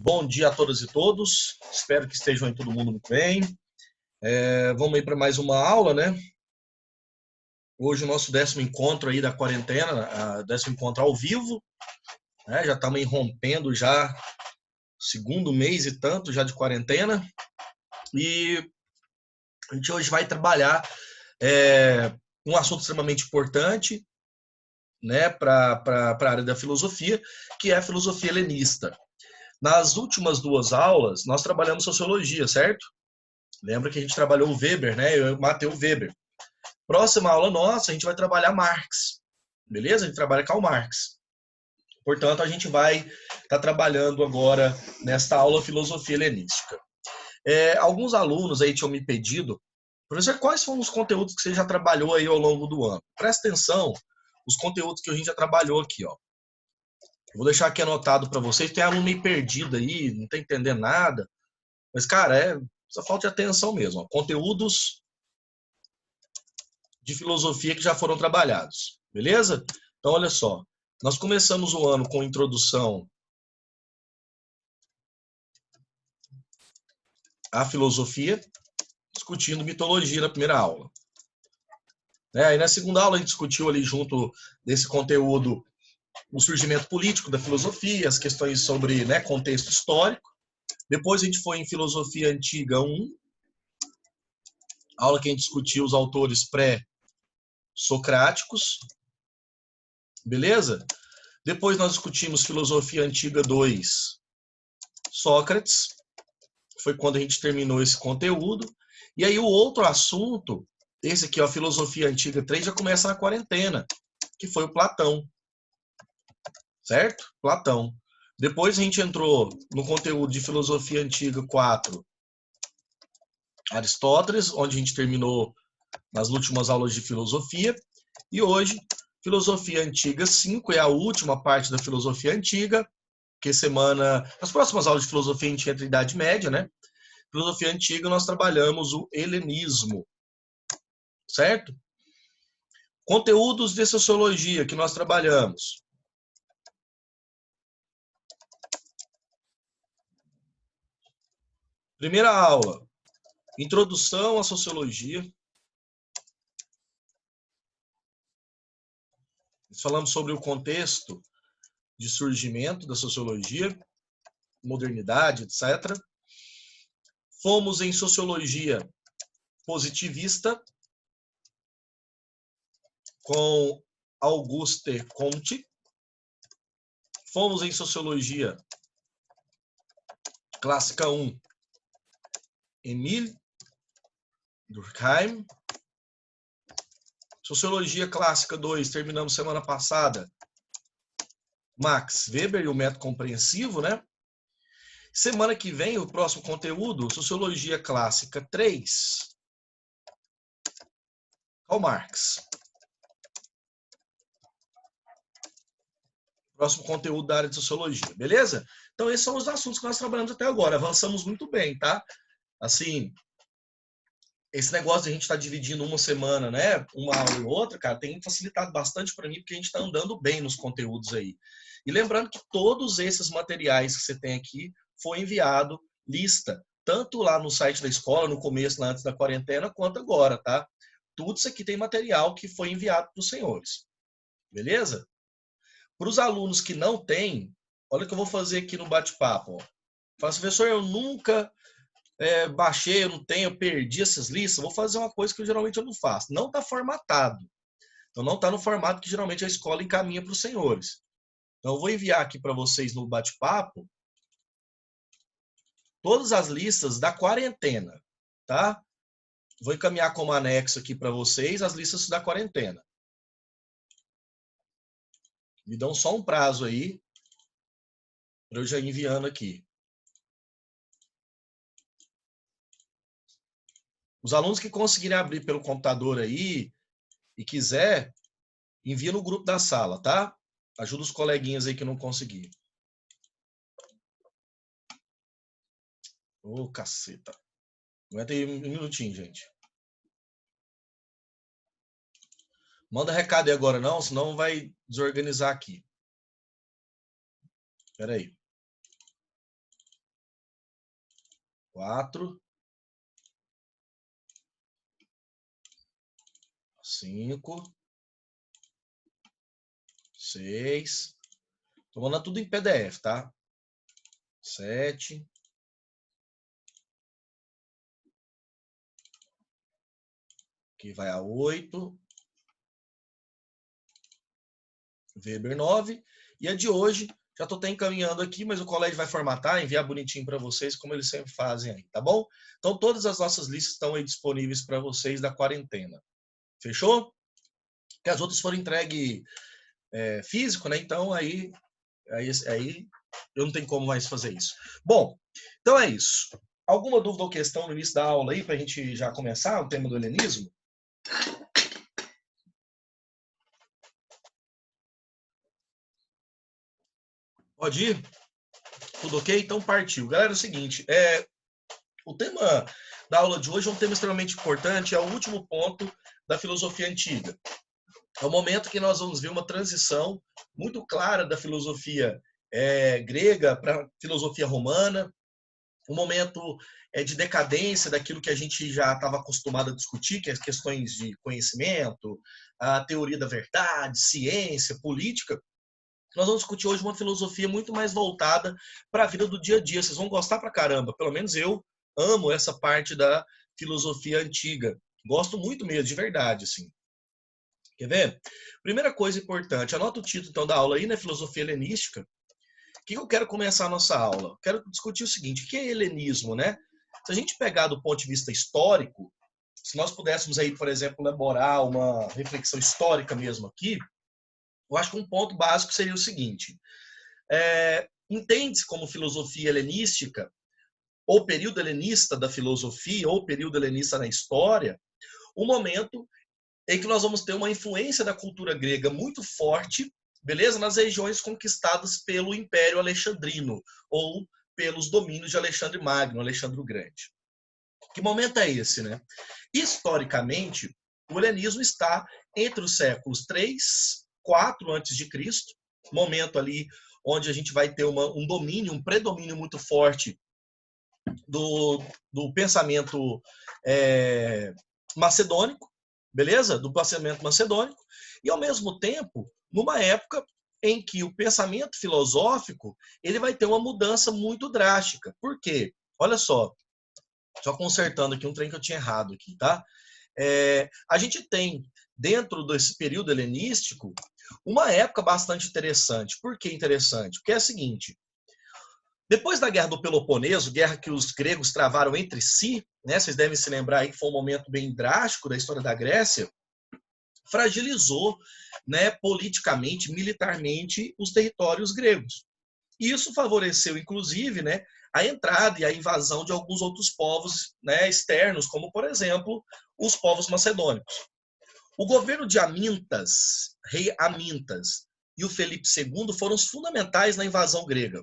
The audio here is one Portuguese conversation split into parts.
Bom dia a todas e todos. Espero que estejam aí todo mundo muito bem. Vamos aí para mais uma aula, né? Hoje o nosso 10º encontro aí da quarentena, 10º encontro ao vivo, né? Já estamos aí rompendo já segundo mês e tanto já de quarentena. E a gente hoje vai trabalhar um assunto extremamente importante, né, para a área da filosofia, que é a filosofia helenista. Nas últimas 2 aulas, nós trabalhamos sociologia, certo? Lembra que a gente trabalhou o Weber, né? Eu matei o Weber. Próxima aula nossa, a gente vai trabalhar Marx. Beleza? A gente trabalha Karl Marx. Portanto, a gente vai estar trabalhando agora nesta aula filosofia helenística. Alguns alunos aí tinham me pedido, professor, quais foram os conteúdos que você já trabalhou aí ao longo do ano? Presta atenção, os conteúdos que a gente já trabalhou aqui, ó. Eu vou deixar aqui anotado para vocês. Tem aluno meio perdido aí, não está entendendo nada. Mas, cara, só falta de atenção mesmo. Ó. Conteúdos de filosofia que já foram trabalhados. Beleza? Então, olha só. Nós começamos o ano com introdução à filosofia, discutindo mitologia na primeira aula. Aí na segunda aula a gente discutiu ali junto desse conteúdo o surgimento político da filosofia, as questões sobre, né, contexto histórico. Depois a gente foi em filosofia antiga 1, aula que a gente discutiu os autores pré-socráticos. Beleza? Depois nós discutimos filosofia antiga 2, Sócrates. Foi quando a gente terminou esse conteúdo. E aí o outro assunto, esse aqui, a filosofia antiga 3, já começa na quarentena, que foi o Platão. Certo? Platão. Depois a gente entrou no conteúdo de filosofia antiga 4, Aristóteles, onde a gente terminou nas últimas aulas de filosofia. E hoje, filosofia antiga 5 é a última parte da filosofia antiga, que nas próximas aulas de filosofia a gente entra em Idade Média, né? Filosofia antiga nós trabalhamos o helenismo, certo? Conteúdos de sociologia que nós trabalhamos. Primeira aula, introdução à sociologia. Falamos sobre o contexto de surgimento da sociologia, modernidade, etc. Fomos em sociologia positivista, com Auguste Comte. Fomos em sociologia clássica 1, Emile Durkheim. Sociologia clássica 2, terminamos semana passada, Max Weber e o método compreensivo, né? Semana que vem, o próximo conteúdo, Sociologia Clássica 3, Karl Marx. Próximo conteúdo da área de Sociologia, beleza? Então, esses são os assuntos que nós trabalhamos até agora. Avançamos muito bem, tá? Assim, esse negócio de a gente estar dividindo uma semana, né, uma aula e outra, cara, tem facilitado bastante para mim, porque a gente está andando bem nos conteúdos aí. E lembrando que todos esses materiais que você tem aqui foi enviado lista, tanto lá no site da escola, no começo, lá antes da quarentena, quanto agora, tá? Tudo isso aqui tem material que foi enviado para os senhores. Beleza? Para os alunos que não têm, olha o que eu vou fazer aqui no bate-papo. Fala assim, professor, eu nunca baixei, eu não tenho, eu perdi essas listas, vou fazer uma coisa que geralmente eu não faço. Não está formatado. Então, não está no formato que geralmente a escola encaminha para os senhores. Então, eu vou enviar aqui para vocês no bate-papo todas as listas da quarentena, tá? Vou encaminhar como anexo aqui para vocês as listas da quarentena. Me dão só um prazo aí para eu já ir enviando aqui. Os alunos que conseguirem abrir pelo computador aí e quiser, envia no grupo da sala, tá? Ajuda os coleguinhas aí que não conseguiram. Ô, caceta. Aguenta aí um minutinho, gente. Manda recado aí agora não, senão vai desorganizar aqui. Espera aí. 4, 5, 6. Tô mandando tudo em PDF, tá? 7. Aqui vai a 8. Weber 9. E a de hoje, já estou até encaminhando aqui, mas o colégio vai formatar, enviar bonitinho para vocês, como eles sempre fazem aí, tá bom? Então, todas as nossas listas estão aí disponíveis para vocês da quarentena. Fechou? Que as outras foram entregues físico, né? Então, aí eu não tenho como mais fazer isso. Bom, então é isso. Alguma dúvida ou questão no início da aula aí, para a gente já começar o tema do helenismo? Pode ir? Tudo ok? Então partiu. Galera, é o seguinte, o tema da aula de hoje é um tema extremamente importante, é o último ponto da filosofia antiga. É o momento que nós vamos ver uma transição muito clara da filosofia grega para a filosofia romana, um momento de decadência daquilo que a gente já estava acostumado a discutir, que é as questões de conhecimento, a teoria da verdade, ciência, política. Nós vamos discutir hoje uma filosofia muito mais voltada para a vida do dia a dia. Vocês vão gostar pra caramba. Pelo menos eu amo essa parte da filosofia antiga. Gosto muito mesmo, de verdade, assim. Quer ver? Primeira coisa importante, anota o título então da aula aí, né? Filosofia helenística. O que eu quero começar a nossa aula? Quero discutir o seguinte, o que é helenismo, né? Se a gente pegar do ponto de vista histórico, se nós pudéssemos aí, por exemplo, elaborar uma reflexão histórica mesmo aqui, eu acho que um ponto básico seria o seguinte: entende-se como filosofia helenística, ou período helenista da filosofia, ou período helenista na história, o momento em que nós vamos ter uma influência da cultura grega muito forte, beleza? Nas regiões conquistadas pelo Império Alexandrino, ou pelos domínios de Alexandre Magno, Alexandre o Grande. Que momento é esse, né? Historicamente, o helenismo está entre os séculos 3, 4 a.C., momento ali onde a gente vai ter um domínio, um predomínio muito forte do pensamento macedônico, beleza? Do pensamento macedônico, e ao mesmo tempo, numa época em que o pensamento filosófico ele vai ter uma mudança muito drástica. Por quê? Olha só consertando aqui um trem que eu tinha errado aqui, tá? A gente tem, dentro desse período helenístico, uma época bastante interessante. Por que interessante? Porque é a seguinte: depois da Guerra do Peloponeso, guerra que os gregos travaram entre si, né? Vocês devem se lembrar aí que foi um momento bem drástico da história da Grécia, fragilizou, né, politicamente, militarmente, os territórios gregos. E isso favoreceu, inclusive, né, a entrada e a invasão de alguns outros povos, né, externos, como, por exemplo, os povos macedônicos. O governo de Amintas, rei Amintas, e o Felipe II foram os fundamentais na invasão grega.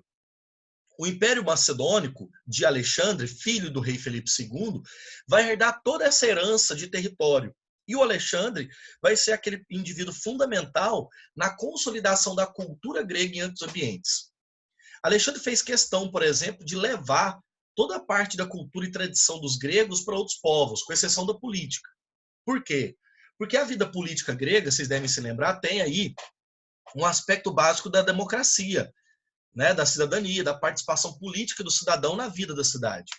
O Império Macedônico de Alexandre, filho do rei Felipe II, vai herdar toda essa herança de território. E o Alexandre vai ser aquele indivíduo fundamental na consolidação da cultura grega em outros ambientes. Alexandre fez questão, por exemplo, de levar toda a parte da cultura e tradição dos gregos para outros povos, com exceção da política. Por quê? Porque a vida política grega, vocês devem se lembrar, tem aí um aspecto básico da democracia, né, da cidadania, da participação política do cidadão na vida da cidade.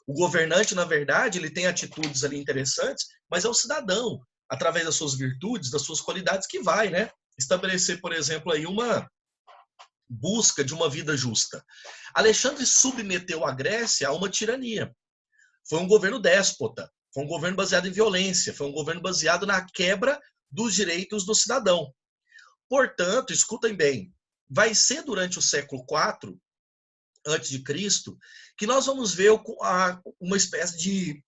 O governante, na verdade, ele tem atitudes ali interessantes, mas é o cidadão, através das suas virtudes, das suas qualidades, que vai, né, estabelecer, por exemplo, aí uma busca de uma vida justa. Alexandre submeteu a Grécia a uma tirania. Foi um governo déspota, foi um governo baseado em violência, foi um governo baseado na quebra dos direitos do cidadão. Portanto, escutem bem, vai ser durante o século IV a.C. que nós vamos ver uma espécie de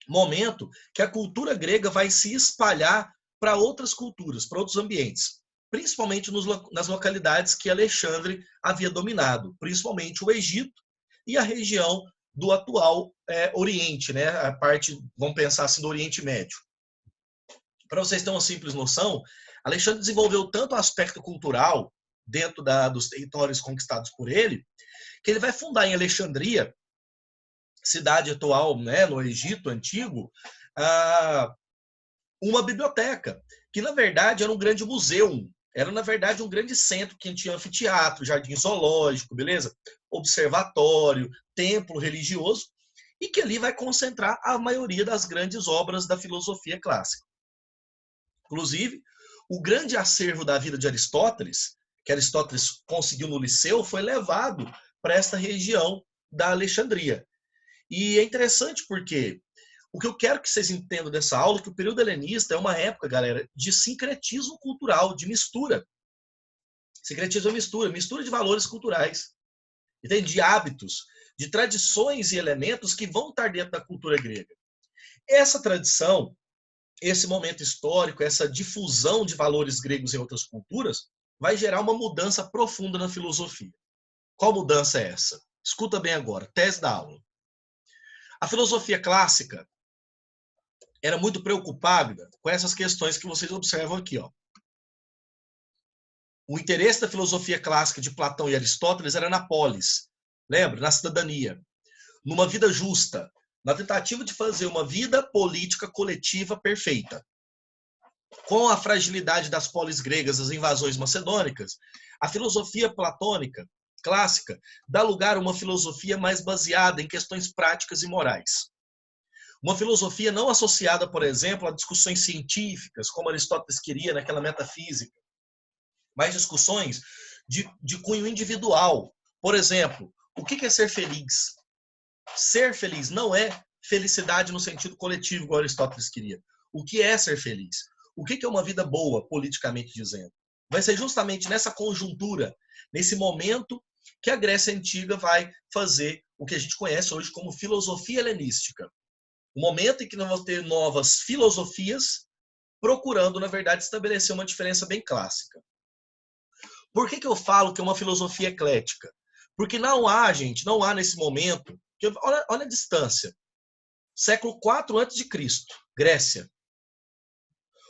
momento que a cultura grega vai se espalhar para outras culturas, para outros ambientes, principalmente nas localidades que Alexandre havia dominado, principalmente o Egito e a região do atual Oriente, né? A parte, vamos pensar assim, do Oriente Médio. Para vocês terem uma simples noção, Alexandre desenvolveu tanto o aspecto cultural dentro dos territórios conquistados por ele, que ele vai fundar em Alexandria cidade atual, né, no Egito Antigo, uma biblioteca, que na verdade era um grande museu, era na verdade um grande centro que tinha anfiteatro, jardim zoológico, beleza? Observatório, templo religioso, e que ali vai concentrar a maioria das grandes obras da filosofia clássica. Inclusive, o grande acervo da vida de Aristóteles, que Aristóteles conseguiu no Liceu, foi levado para esta região da Alexandria. E é interessante porque o que eu quero que vocês entendam dessa aula é que o período helenista é uma época, galera, de sincretismo cultural, de mistura. Sincretismo é mistura, mistura de valores culturais, de hábitos, de tradições e elementos que vão estar dentro da cultura grega. Essa tradição, esse momento histórico, essa difusão de valores gregos em outras culturas, vai gerar uma mudança profunda na filosofia. Qual mudança é essa? Escuta bem agora, tese da aula. A filosofia clássica era muito preocupada com essas questões que vocês observam aqui. Ó. O interesse da filosofia clássica de Platão e Aristóteles era na polis, lembra? Na cidadania, numa vida justa, na tentativa de fazer uma vida política coletiva perfeita. Com a fragilidade das polis gregas, as invasões macedônicas, a filosofia platônica clássica dá lugar a uma filosofia mais baseada em questões práticas e morais. Uma filosofia não associada, por exemplo, a discussões científicas, como Aristóteles queria naquela metafísica, mas discussões de cunho individual. Por exemplo, o que é ser feliz? Ser feliz não é felicidade no sentido coletivo, igual Aristóteles queria. O que é ser feliz? O que é uma vida boa, politicamente dizendo? Vai ser justamente nessa conjuntura, nesse momento, que a Grécia Antiga vai fazer o que a gente conhece hoje como filosofia helenística. O momento em que nós vamos ter novas filosofias, procurando, na verdade, estabelecer uma diferença bem clássica. Por que eu falo que é uma filosofia eclética? Porque não há, gente, não há nesse momento, olha a distância, século IV a.C., Grécia.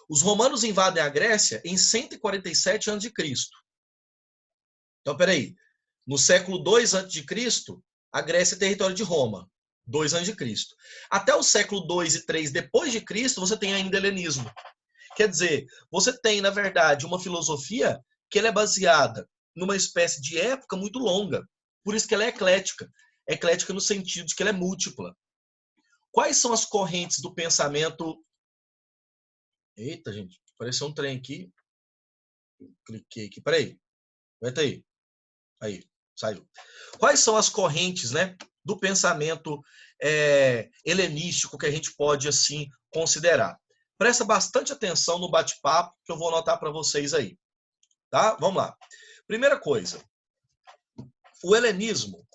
Os romanos invadem a Grécia em 147 a.C. Então, peraí, no século II a.C., a Grécia é território de Roma, 2 a.C. Até o século II e III depois de Cristo, você tem ainda helenismo. Quer dizer, você tem, na verdade, uma filosofia que ela é baseada numa espécie de época muito longa. Por isso que ela é eclética. Eclética no sentido de que ela é múltipla. Quais são as correntes do pensamento... Eita, gente, apareceu um trem aqui. Cliquei aqui, peraí. Aguenta aí. Aí, saiu. Quais são as correntes, né, do pensamento helenístico que a gente pode, assim, considerar? Presta bastante atenção no bate-papo que eu vou anotar para vocês aí. Tá? Vamos lá. Primeira coisa. O helenismo,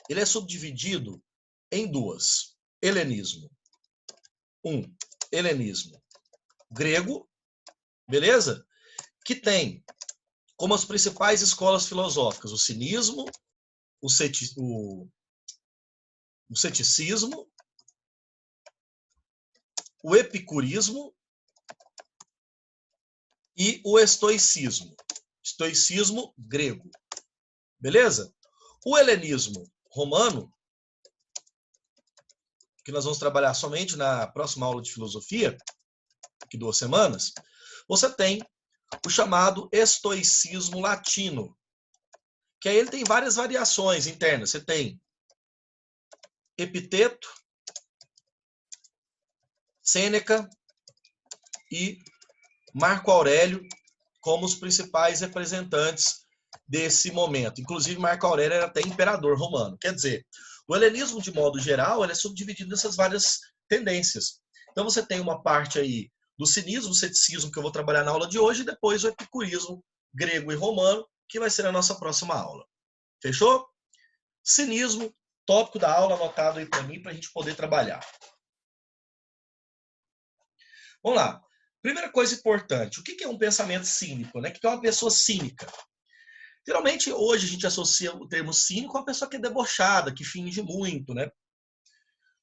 ele é subdividido em duas. Helenismo. Helenismo grego, beleza? Que tem como as principais escolas filosóficas o cinismo, o ceticismo, o epicurismo e o estoicismo. Estoicismo grego. Beleza? O helenismo romano, que nós vamos trabalhar somente na próxima aula de filosofia, daqui 2 semanas, você tem o chamado estoicismo latino, que aí ele tem várias variações internas. Você tem Epiteto, Sêneca e Marco Aurélio como os principais representantes desse momento. Inclusive, Marco Aurélio era até imperador romano. Quer dizer, o helenismo, de modo geral, ele é subdividido nessas várias tendências. Então, você tem uma parte aí do cinismo, do ceticismo, que eu vou trabalhar na aula de hoje, e depois o epicurismo grego e romano, que vai ser a nossa próxima aula. Fechou? Cinismo, tópico da aula anotado aí para mim, para a gente poder trabalhar. Vamos lá. Primeira coisa importante, o que é um pensamento cínico? Né? O que é uma pessoa cínica? Geralmente, hoje, a gente associa o termo cínico a uma pessoa que é debochada, que finge muito, né?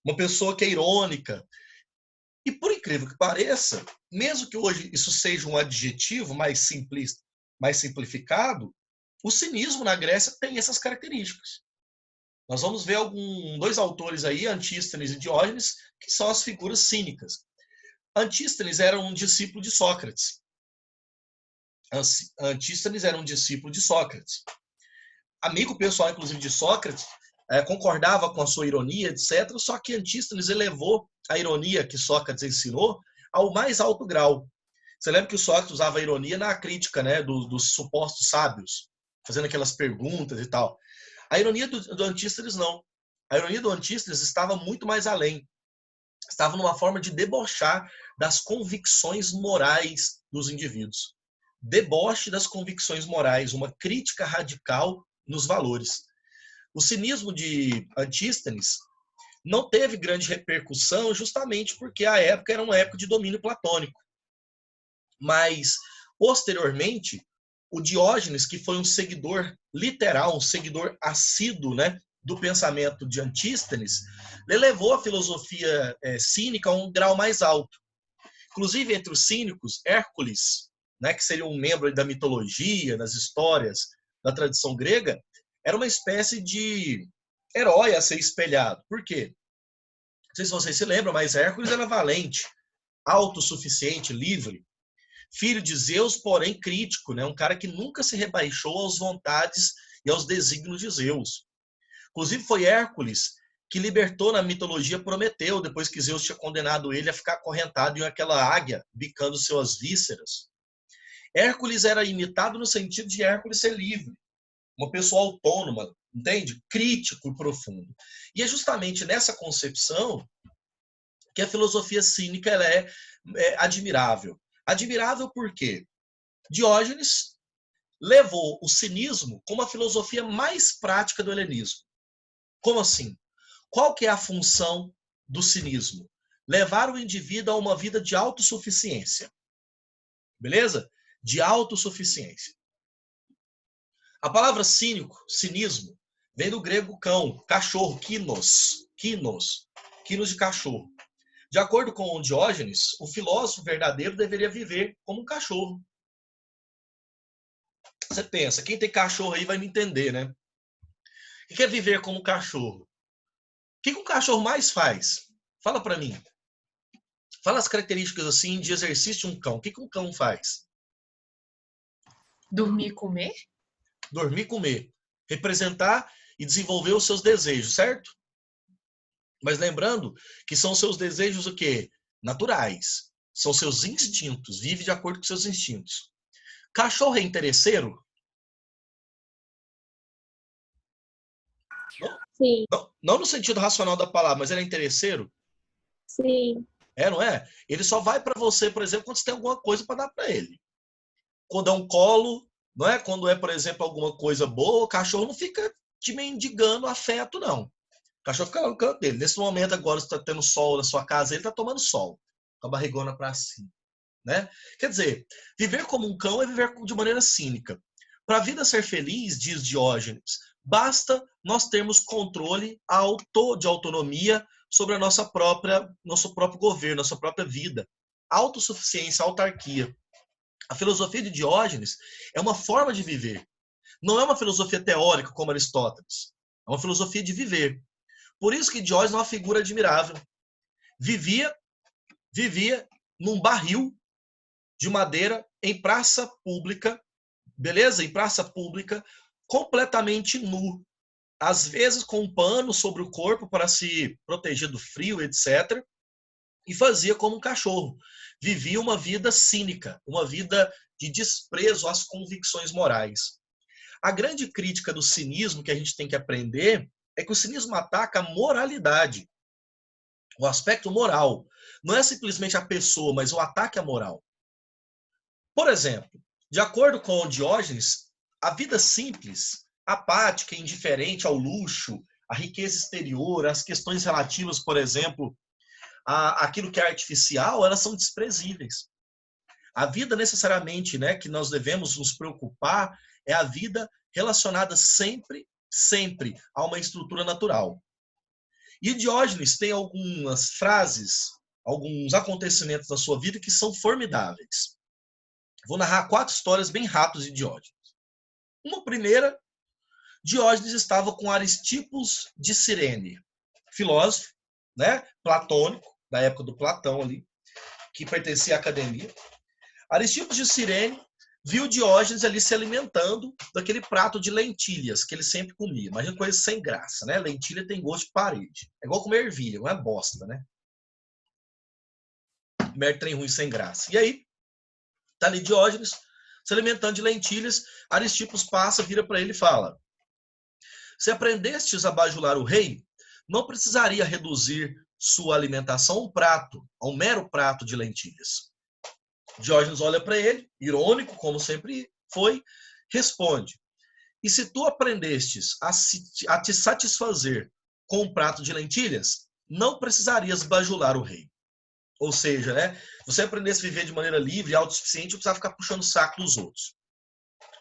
Uma pessoa que é irônica. E, por incrível que pareça, mesmo que hoje isso seja um adjetivo mais simplista, mais simplificado, o cinismo na Grécia tem essas características. Nós vamos ver dois autores aí, Antístenes e Diógenes, que são as figuras cínicas. Antístenes era um discípulo de Sócrates. Antístenes era um discípulo de Sócrates. Amigo pessoal, inclusive, de Sócrates, concordava com a sua ironia, etc. Só que Antístenes elevou a ironia que Sócrates ensinou ao mais alto grau. Você lembra que o Sócrates usava a ironia na crítica, né, dos supostos sábios, fazendo aquelas perguntas e tal. A ironia do Antístenes não. A ironia do Antístenes estava muito mais além. Estava numa forma de debochar das convicções morais dos indivíduos. Deboche das convicções morais, uma crítica radical nos valores. O cinismo de Antístenes não teve grande repercussão justamente porque a época era uma época de domínio platônico. Mas, posteriormente, o Diógenes, que foi um seguidor literal, um seguidor assíduo, né, do pensamento de Antístenes, levou a filosofia cínica a um grau mais alto. Inclusive, entre os cínicos, Hércules, né, que seria um membro da mitologia, das histórias da tradição grega, era uma espécie de herói a ser espelhado. Por quê? Não sei se vocês se lembram, mas Hércules era valente, autossuficiente, livre. Filho de Zeus, porém crítico, né? Um cara que nunca se rebaixou às vontades e aos desígnios de Zeus. Inclusive foi Hércules que libertou na mitologia Prometeu, depois que Zeus tinha condenado ele a ficar acorrentado em aquela águia, bicando suas vísceras. Hércules era imitado no sentido de Hércules ser livre, uma pessoa autônoma, entende? Crítico e profundo. E é justamente nessa concepção que a filosofia cínica ela é admirável. Admirável por quê? Diógenes levou o cinismo como a filosofia mais prática do helenismo. Como assim? Qual que é a função do cinismo? Levar o indivíduo a uma vida de autossuficiência. Beleza? De autossuficiência. A palavra cínico, cinismo, vem do grego cão, cachorro, kinos de cachorro. De acordo com Diógenes, o filósofo verdadeiro deveria viver como um cachorro. Você pensa, quem tem cachorro aí vai me entender, né? O que é viver como um cachorro? O que um cachorro mais faz? Fala para mim. Fala as características assim de exercício de um cão. O que um cão faz? Dormir e comer? Dormir e comer. Representar e desenvolver os seus desejos, certo? Mas lembrando que são seus desejos o quê? Naturais. São seus instintos. Vive de acordo com seus instintos. Cachorro é interesseiro? Sim. Não no sentido racional da palavra, mas ele é interesseiro? Sim. Não é? Ele só vai para você, por exemplo, quando você tem alguma coisa para dar para ele. Quando é um colo, não é? Quando é, por exemplo, alguma coisa boa, o cachorro não fica te mendigando afeto, não. O cachorro fica lá no canto dele. Nesse momento agora, você está tendo sol na sua casa, ele está tomando sol, com a barrigona para cima. Né? Quer dizer, viver como um cão é viver de maneira cínica. Para a vida ser feliz, diz Diógenes, basta nós termos controle de autonomia sobre a nosso próprio governo, nossa própria vida. Autossuficiência, autarquia. A filosofia de Diógenes é uma forma de viver. Não é uma filosofia teórica como Aristóteles. É uma filosofia de viver. Por isso que Diógenes é uma figura admirável. Vivia num barril de madeira em praça pública, beleza? Em praça pública, completamente nu. Às vezes com um pano sobre o corpo para se proteger do frio, etc. E fazia como um cachorro. Vivia uma vida cínica, uma vida de desprezo às convicções morais. A grande crítica do cinismo que a gente tem que aprender é que o cinismo ataca a moralidade, o aspecto moral. Não é simplesmente a pessoa, mas o ataque à moral. Por exemplo, de acordo com o Diógenes, a vida simples, apática, indiferente ao luxo, à riqueza exterior, às questões relativas, por exemplo, àquilo que é artificial, elas são desprezíveis. A vida necessariamente, né, que nós devemos nos preocupar é a vida relacionada sempre a uma estrutura natural. E Diógenes tem algumas frases, alguns acontecimentos da sua vida que são formidáveis. Vou narrar 4 histórias bem rápidas de Diógenes. Uma primeira, Diógenes estava com Aristippos de Cirene, filósofo, né, platônico, da época do Platão ali, que pertencia à academia. Aristippos de Cirene viu Diógenes ali se alimentando daquele prato de lentilhas que ele sempre comia. Imagina coisa sem graça, né? Lentilha tem gosto de parede. É igual comer ervilha, não é bosta, né? Comer trem ruim sem graça. E aí, tá ali Diógenes se alimentando de lentilhas. Aristippos passa, vira para ele e fala: se aprendestes a bajular o rei, não precisaria reduzir sua alimentação a um prato, a um mero prato de lentilhas. Diógenes olha para ele, irônico, como sempre foi, responde: e se tu aprendestes a te satisfazer com um prato de lentilhas, não precisarias bajular o rei. Ou seja, né, você aprendesse a viver de maneira livre e autossuficiente, não precisava ficar puxando o saco dos outros.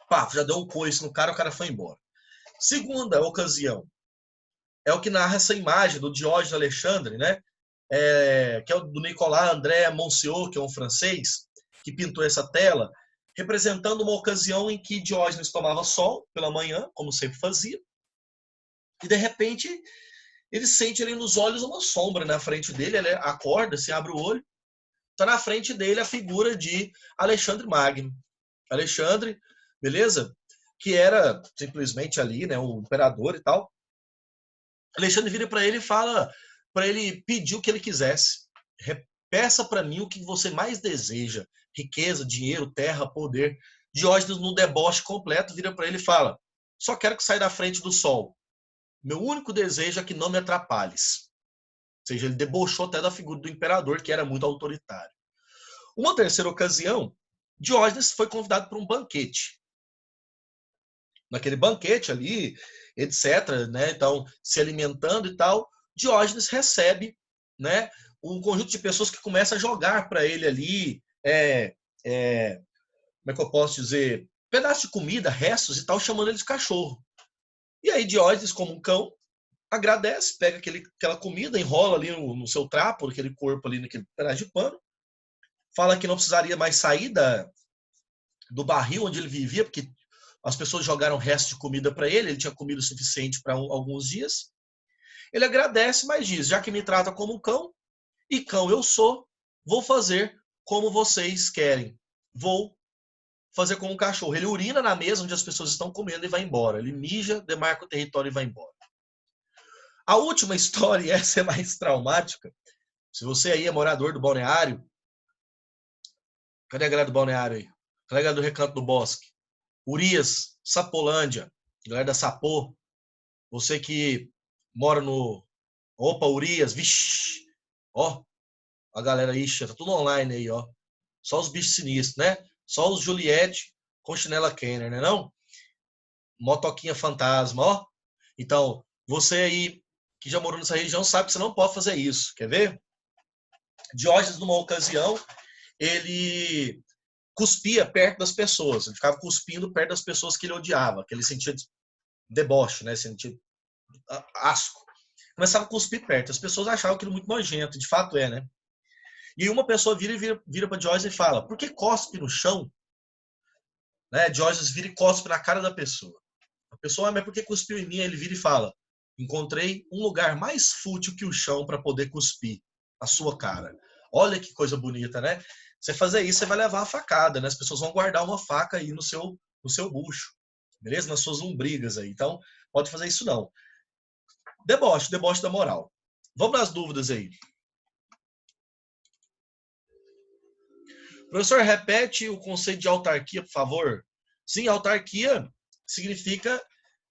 Pá, já deu um coice no cara, o cara foi embora. Segunda ocasião, é o que narra essa imagem do Diógenes Alexandre, né? Que é o do Nicolas André Monsignor, que é um francês, que pintou essa tela, representando uma ocasião em que Diógenes tomava sol pela manhã, como sempre fazia, e de repente ele sente ali nos olhos uma sombra na frente dele, ele acorda, se abre o olho, está na frente dele a figura de Alexandre Magno. Alexandre, beleza? Que era simplesmente ali, né, o imperador e tal. Alexandre vira para ele e fala para ele pedir o que ele quisesse. Peça para mim o que você mais deseja. Riqueza, dinheiro, terra, poder. Diógenes, no deboche completo, vira para ele e fala: só quero que saia da frente do sol. Meu único desejo é que não me atrapalhes. Ou seja, ele debochou até da figura do imperador, que era muito autoritário. Uma terceira ocasião, Diógenes foi convidado para um banquete. Naquele banquete ali, etc., né? Então, se alimentando e tal, Diógenes recebe, né, um conjunto de pessoas que começa a jogar para ele ali, como é que eu posso dizer, pedaço de comida, restos e tal, chamando ele de cachorro. E aí Diógenes, como um cão, agradece, pega aquela comida, enrola ali no seu trapo, aquele corpo ali, naquele pedaço de pano, fala que não precisaria mais sair do barril onde ele vivia, porque as pessoas jogaram resto de comida para ele tinha comida o suficiente para alguns dias. Ele agradece, mas diz: já que me trata como um cão, e cão eu sou, vou fazer como vocês querem. Vou fazer como um cachorro. Ele urina na mesa onde as pessoas estão comendo e vai embora. Ele mija, demarca o território e vai embora. A última história, e essa é mais traumática, se você aí é morador do balneário, cadê a galera do balneário aí? Cadê a galera do Recanto do Bosque? Urias, Sapolândia, galera da Sapô, você que mora no... Opa, Urias, vixi, ó, a galera aí, tá tudo online aí, ó. Só os bichos sinistros, né? Só os Juliette com chinela Kenner, né não? Motoquinha fantasma, ó. Então, você aí que já morou nessa região sabe que você não pode fazer isso. Quer ver? Diógenes, numa ocasião, ele cuspia perto das pessoas. Ele ficava cuspindo perto das pessoas que ele odiava, que ele sentia deboche, né? Sentia asco. Começava a cuspir perto. As pessoas achavam aquilo muito nojento. De fato é, né? E uma pessoa vira para Diógenes e fala: por que cospe no chão? Né? Diógenes vira e cospe na cara da pessoa. A pessoa, mas por que cuspiu em mim? Ele vira e fala: encontrei um lugar mais fútil que o chão para poder cuspir a sua cara. Olha que coisa bonita, né? Você fazer isso, você vai levar a facada, né? As pessoas vão guardar uma faca aí no seu bucho, beleza? Nas suas lombrigas aí. Então, pode fazer isso não. Deboche da moral. Vamos nas dúvidas aí. Professor, repete o conceito de autarquia, por favor. Sim, autarquia significa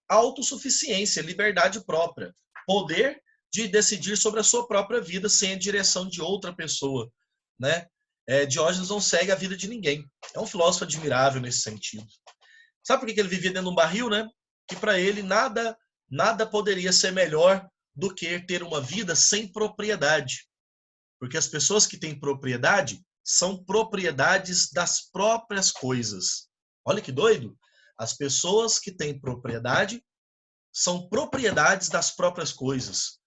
autossuficiência, liberdade própria. Poder de decidir sobre a sua própria vida sem a direção de outra pessoa, né? Diógenes não segue a vida de ninguém. É um filósofo admirável nesse sentido. Sabe por que ele vivia dentro de um barril, né? Que para ele nada poderia ser melhor do que ter uma vida sem propriedade. Porque as pessoas que têm propriedade são propriedades das próprias coisas. Olha que doido! As pessoas que têm propriedade são propriedades das próprias coisas.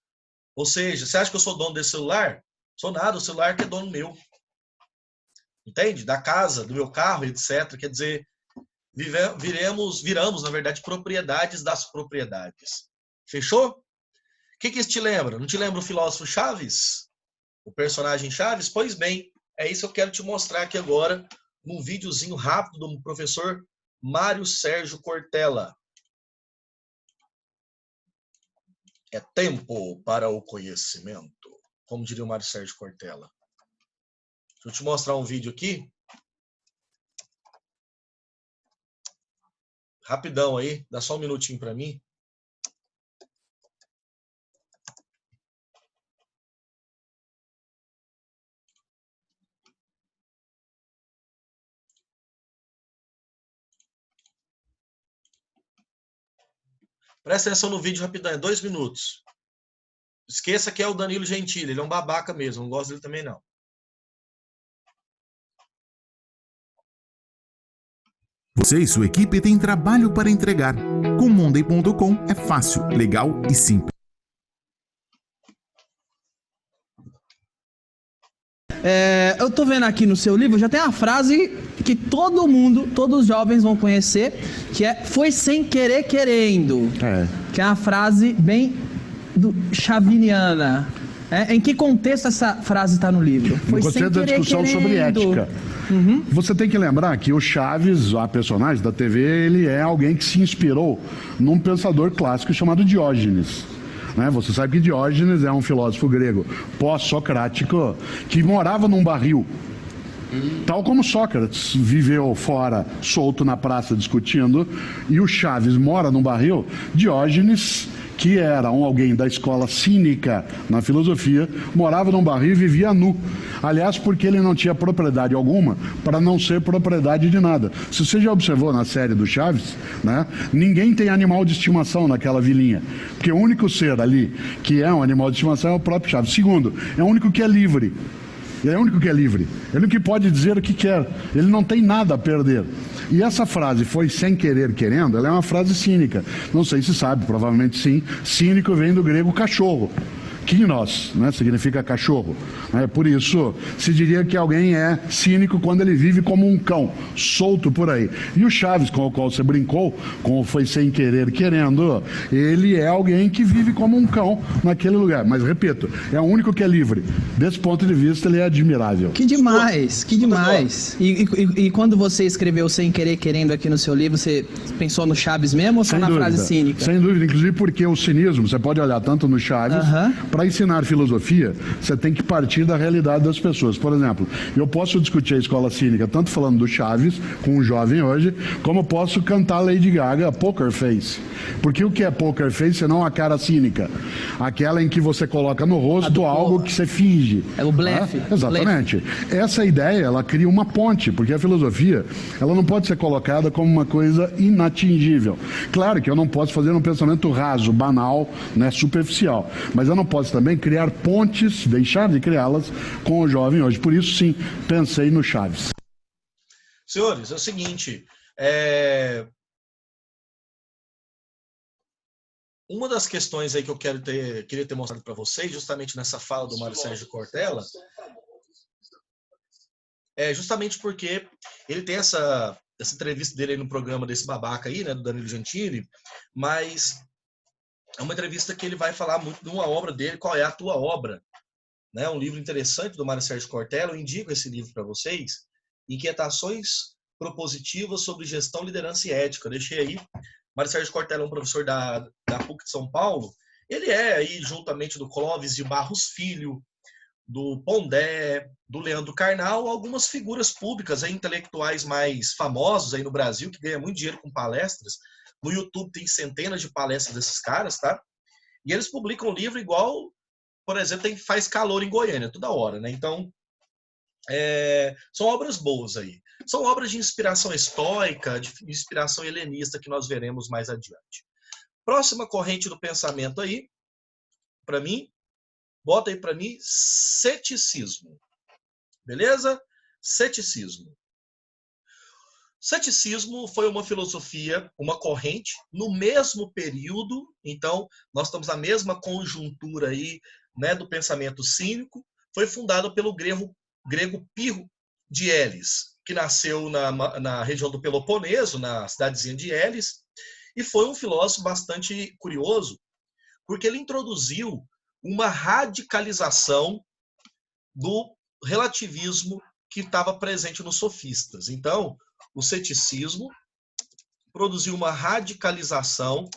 Ou seja, você acha que eu sou dono desse celular? Sou nada, o celular que é dono meu. Entende? Da casa, do meu carro, etc. Quer dizer, viramos, na verdade, propriedades das propriedades. Fechou? O que isso te lembra? Não te lembra o filósofo Chaves? O personagem Chaves? Pois bem, é isso que eu quero te mostrar aqui agora, num videozinho rápido do professor Mário Sérgio Cortella. É tempo para o conhecimento, como diria o Mário Sérgio Cortella. Deixa eu te mostrar um vídeo aqui. Rapidão aí, dá só um minutinho para mim. Presta atenção no vídeo rapidão, é 2 minutos. Esqueça que é o Danilo Gentili, ele é um babaca mesmo, não gosto dele também não. Você e sua equipe têm trabalho para entregar. Com Monday.com é fácil, legal e simples. Eu tô vendo aqui no seu livro, já tem uma frase que todo mundo, todos os jovens vão conhecer, que é "foi sem querer querendo". Que é uma frase bem chaviniana. Em que contexto essa frase está no livro? No contexto da discussão sobre ética. Você tem que lembrar que o Chaves, a personagem da TV, ele é alguém que se inspirou num pensador clássico chamado Diógenes. Você sabe que Diógenes é um filósofo grego pós-socrático que morava num barril. Tal como Sócrates viveu fora, solto na praça discutindo, e o Chaves mora num barril, Diógenes, que era alguém da escola cínica na filosofia, morava num barril e vivia nu. Aliás, porque ele não tinha propriedade alguma para não ser propriedade de nada. Se você já observou na série do Chaves, ninguém tem animal de estimação naquela vilinha. Porque o único ser ali que é um animal de estimação é o próprio Chaves. Segundo, é o único que é livre. Ele é o único que é livre. Ele é o único que pode dizer o que quer. Ele não tem nada a perder. E essa frase, "foi sem querer querendo", ela é uma frase cínica. Não sei se sabe, provavelmente sim. Cínico vem do grego cachorro. Kinos, significa cachorro. Por isso, se diria que alguém é cínico quando ele vive como um cão, solto por aí. E o Chaves, com o qual você brincou, como "foi sem querer querendo", ele é alguém que vive como um cão naquele lugar. Mas, repito, é o único que é livre. Desse ponto de vista, ele é admirável. Que demais, que demais. E quando você escreveu "sem querer querendo" aqui no seu livro, você pensou no Chaves mesmo ou só na frase cínica? Sem dúvida, inclusive porque o cinismo, você pode olhar tanto no Chaves... Para ensinar filosofia, você tem que partir da realidade das pessoas. Por exemplo, eu posso discutir a escola cínica tanto falando do Chaves, com um jovem hoje, como eu posso cantar Lady Gaga, Poker Face. Porque o que é Poker Face senão a cara cínica? Aquela em que você coloca no rosto algo que você finge. É o blefe. Exatamente. Essa ideia, ela cria uma ponte, porque a filosofia, ela não pode ser colocada como uma coisa inatingível. Claro que eu não posso fazer um pensamento raso, banal, superficial, mas eu não posso também criar pontes, deixar de criá-las com o jovem hoje. Por isso, sim, pensei no Chaves. Senhores, é o seguinte, uma das questões aí que eu queria ter mostrado para vocês, justamente nessa fala do Mário Sérgio Cortella, é justamente porque ele tem essa entrevista dele aí no programa desse babaca aí, do Danilo Gentili, mas é uma entrevista que ele vai falar muito de uma obra dele, qual é a tua obra, um livro interessante do Mário Sérgio Cortella, eu indico esse livro para vocês, Inquietações Propositivas sobre Gestão, Liderança e Ética. Eu deixei aí, Mário Sérgio Cortella é um professor da PUC de São Paulo, ele é aí juntamente do Clóvis de Barros Filho, do Pondé, do Leandro Carnal, algumas figuras públicas, intelectuais mais famosos aí no Brasil, que ganham muito dinheiro com palestras. No YouTube tem centenas de palestras desses caras, tá? E eles publicam livro igual, por exemplo, Faz Calor em Goiânia, toda hora, Então, são obras boas aí. São obras de inspiração estoica, de inspiração helenista, que nós veremos mais adiante. Próxima corrente do pensamento aí, para mim, bota aí para mim, ceticismo. Beleza? Ceticismo. Ceticismo foi uma filosofia, uma corrente, no mesmo período, então nós estamos na mesma conjuntura aí, do pensamento cínico, foi fundado pelo grego Pirro de Elis. que nasceu na região do Peloponeso, na cidadezinha de Elis, e foi um filósofo bastante curioso, porque ele introduziu uma radicalização do relativismo que estava presente nos sofistas. Então, o ceticismo produziu uma radicalização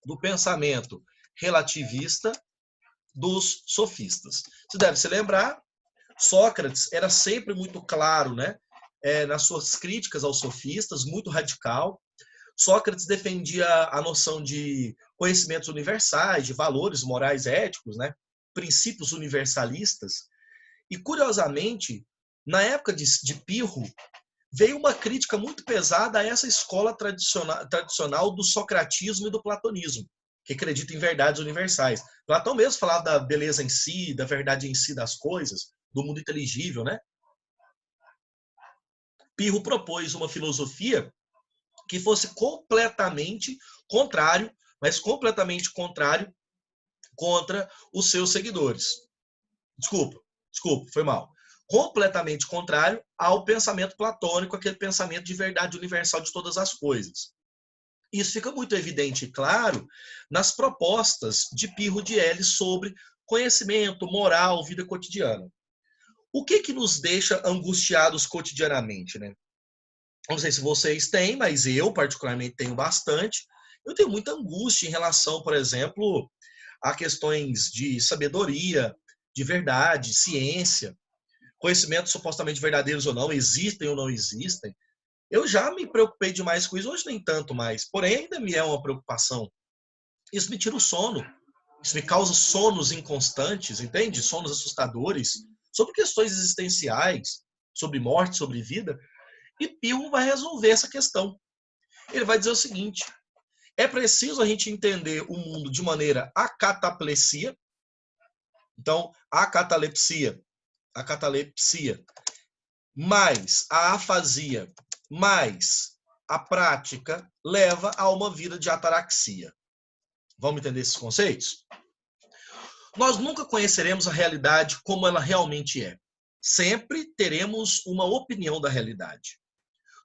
do pensamento relativista dos sofistas. Você deve se lembrar, Sócrates era sempre muito claro, né, nas suas críticas aos sofistas, muito radical. Sócrates defendia a noção de conhecimentos universais, de valores morais éticos, né, princípios universalistas. E, curiosamente, na época de Pirro, veio uma crítica muito pesada a essa escola tradicional do socratismo e do platonismo, que acredita em verdades universais. Platão mesmo falava da beleza em si, da verdade em si das coisas, do mundo inteligível, né? Pirro propôs uma filosofia que fosse completamente contrário, mas completamente contrário contra os seus seguidores. Desculpa, foi mal. Completamente contrário ao pensamento platônico, aquele pensamento de verdade universal de todas as coisas. Isso fica muito evidente e claro nas propostas de Pirro de Elis sobre conhecimento, moral, vida cotidiana. O que nos deixa angustiados cotidianamente, né? Não sei se vocês têm, mas eu particularmente tenho bastante. Eu tenho muita angústia em relação, por exemplo, a questões de sabedoria, de verdade, ciência, conhecimentos supostamente verdadeiros ou não, existem ou não existem. Eu já me preocupei demais com isso, hoje nem tanto mais, porém ainda me é uma preocupação. Isso me tira o sono, isso me causa sonos inconstantes, entende? Sonos assustadores, sobre questões existenciais, sobre morte, sobre vida, e Pirro vai resolver essa questão. Ele vai dizer o seguinte, é preciso a gente entender o mundo de maneira acataplesia. Então, a catalepsia, mais a afasia, mais a prática, leva a uma vida de ataraxia. Vamos entender esses conceitos? Nós nunca conheceremos a realidade como ela realmente é. Sempre teremos uma opinião da realidade.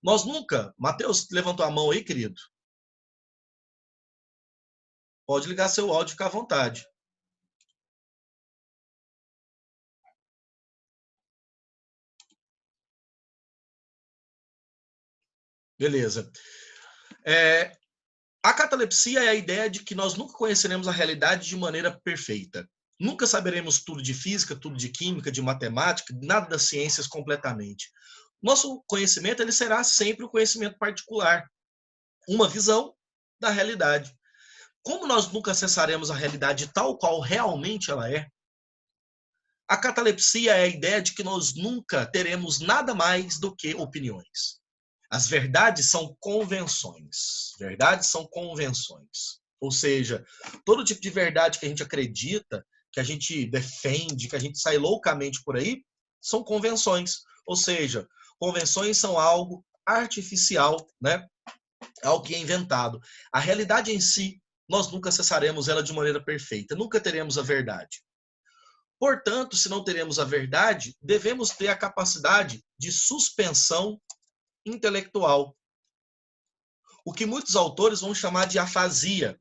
Nós nunca... Mateus, levantou a mão aí, querido? Pode ligar seu áudio e ficar à vontade. Beleza. A catalepsia é a ideia de que nós nunca conheceremos a realidade de maneira perfeita. Nunca saberemos tudo de física, tudo de química, de matemática, nada das ciências completamente. Nosso conhecimento ele será sempre um conhecimento particular, uma visão da realidade. Como nós nunca acessaremos a realidade tal qual realmente ela é, a catalepsia é a ideia de que nós nunca teremos nada mais do que opiniões. As verdades são convenções. Verdades são convenções. Ou seja, todo tipo de verdade que a gente acredita, que a gente defende, que a gente sai loucamente por aí, são convenções. Ou seja, convenções são algo artificial, né? Algo que é inventado. A realidade em si, nós nunca acessaremos ela de maneira perfeita. Nunca teremos a verdade. Portanto, se não teremos a verdade, devemos ter a capacidade de suspensão intelectual. O que muitos autores vão chamar de afasia.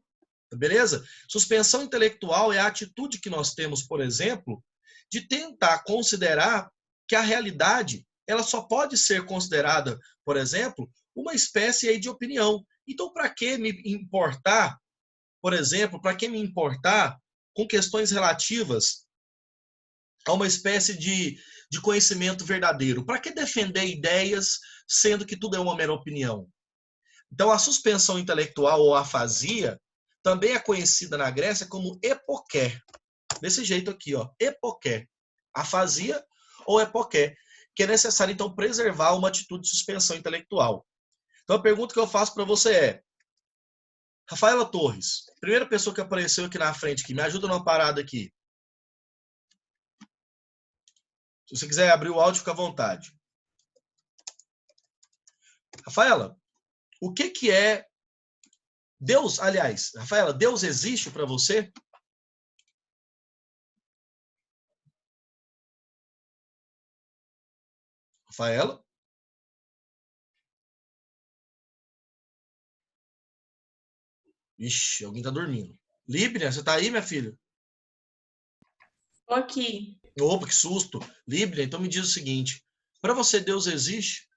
Beleza? Suspensão intelectual é a atitude que nós temos, por exemplo, de tentar considerar que a realidade ela só pode ser considerada, por exemplo, uma espécie aí de opinião. Então, para que me importar, por exemplo, para que me importar com questões relativas a uma espécie de conhecimento verdadeiro? Para que defender ideias, sendo que tudo é uma mera opinião? Então, a suspensão intelectual ou afasia também é conhecida na Grécia como epoké. Desse jeito aqui, ó, epoké. Afasia ou epoké, que é necessário, então, preservar uma atitude de suspensão intelectual. Então, a pergunta que eu faço para você é, Rafaela Torres, primeira pessoa que apareceu aqui na frente, que me ajuda numa parada aqui. Se você quiser abrir o áudio, fica à vontade. Rafaela, o que é Deus? Aliás, Rafaela, Deus existe para você? Rafaela? Ixi, alguém tá dormindo. Líbria, você tá aí, minha filha? Tô aqui. Opa, que susto. Líbria, então me diz o seguinte. Para você, Deus existe?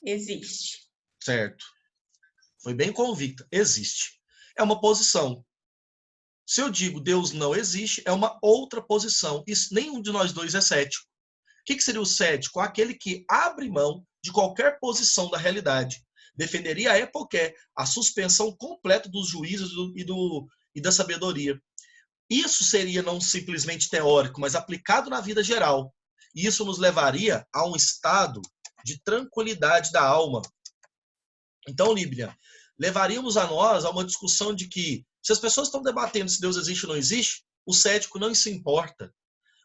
Existe. Certo. Foi bem convicta. Existe. É uma posição. Se eu digo Deus não existe, é uma outra posição. Isso, nenhum de nós dois é cético. O que seria o cético? Aquele que abre mão de qualquer posição da realidade. Defenderia a época a suspensão completa dos juízos e da sabedoria. Isso seria não simplesmente teórico, mas aplicado na vida geral. E isso nos levaria a um estado de tranquilidade da alma. Então, Líbia, levaríamos a nós a uma discussão de que, se as pessoas estão debatendo se Deus existe ou não existe, o cético não se importa.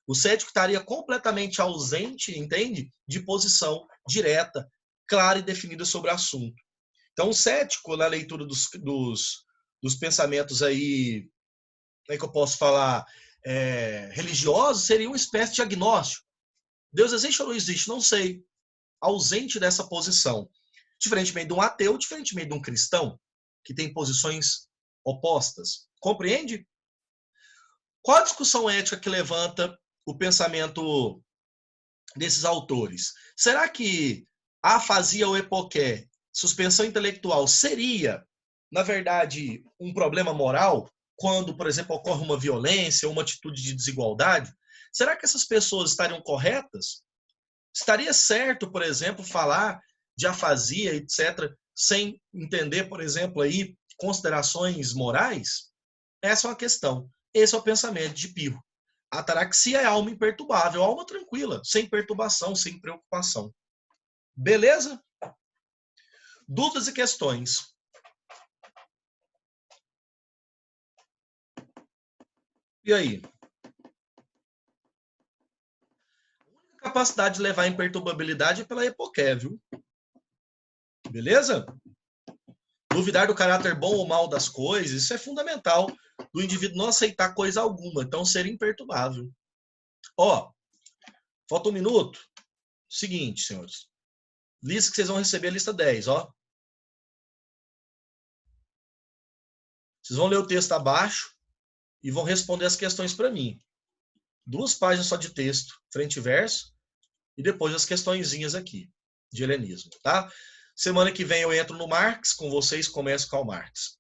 O cético estaria completamente ausente, entende? De posição direta, clara e definida sobre o assunto. Então, o cético, na leitura dos pensamentos aí, como é que eu posso falar, religiosos, seria uma espécie de agnóstico. Deus existe ou não existe? Não sei. Ausente dessa posição. Diferentemente de um ateu, diferentemente de um cristão, que tem posições opostas. Compreende? Qual a discussão ética que levanta o pensamento desses autores? Será que a afasia ou epoqué, suspensão intelectual, seria, na verdade, um problema moral quando, por exemplo, ocorre uma violência ou uma atitude de desigualdade? Será que essas pessoas estariam corretas? Estaria certo, por exemplo, falar de afasia, etc., sem entender, por exemplo, aí, considerações morais? Essa é uma questão. Esse é o pensamento de Pirro. A ataraxia é alma imperturbável, alma tranquila, sem perturbação, sem preocupação. Beleza? Dúvidas e questões? E aí? A capacidade de levar a imperturbabilidade é pela epoqué, viu? Beleza? Duvidar do caráter bom ou mal das coisas, isso é fundamental do indivíduo não aceitar coisa alguma, então ser imperturbável. Ó, falta um minuto. Seguinte, senhores. Lista que vocês vão receber a lista 10, ó. Vocês vão ler o texto abaixo e vão responder as questões para mim. 2 páginas só de texto, frente e verso, e depois as questõezinhas aqui, de helenismo, tá? Semana que vem eu entro no Marx, com vocês começo com o Marx.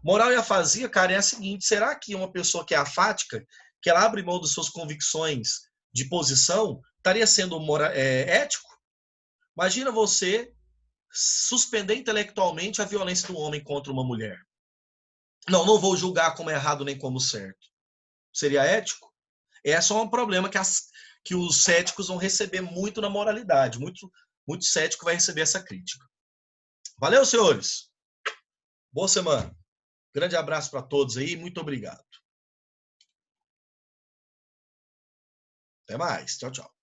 Moral e afasia, cara, é a seguinte, será que uma pessoa que é afática, que ela abre mão das suas convicções de posição, estaria sendo ético? Imagina você suspender intelectualmente a violência do homem contra uma mulher. Não vou julgar como errado nem como certo. Seria ético? Esse é um problema que os céticos vão receber muito na moralidade. Muito cético vai receber essa crítica. Valeu, senhores. Boa semana. Grande abraço para todos aí. Muito obrigado. Até mais. Tchau, tchau.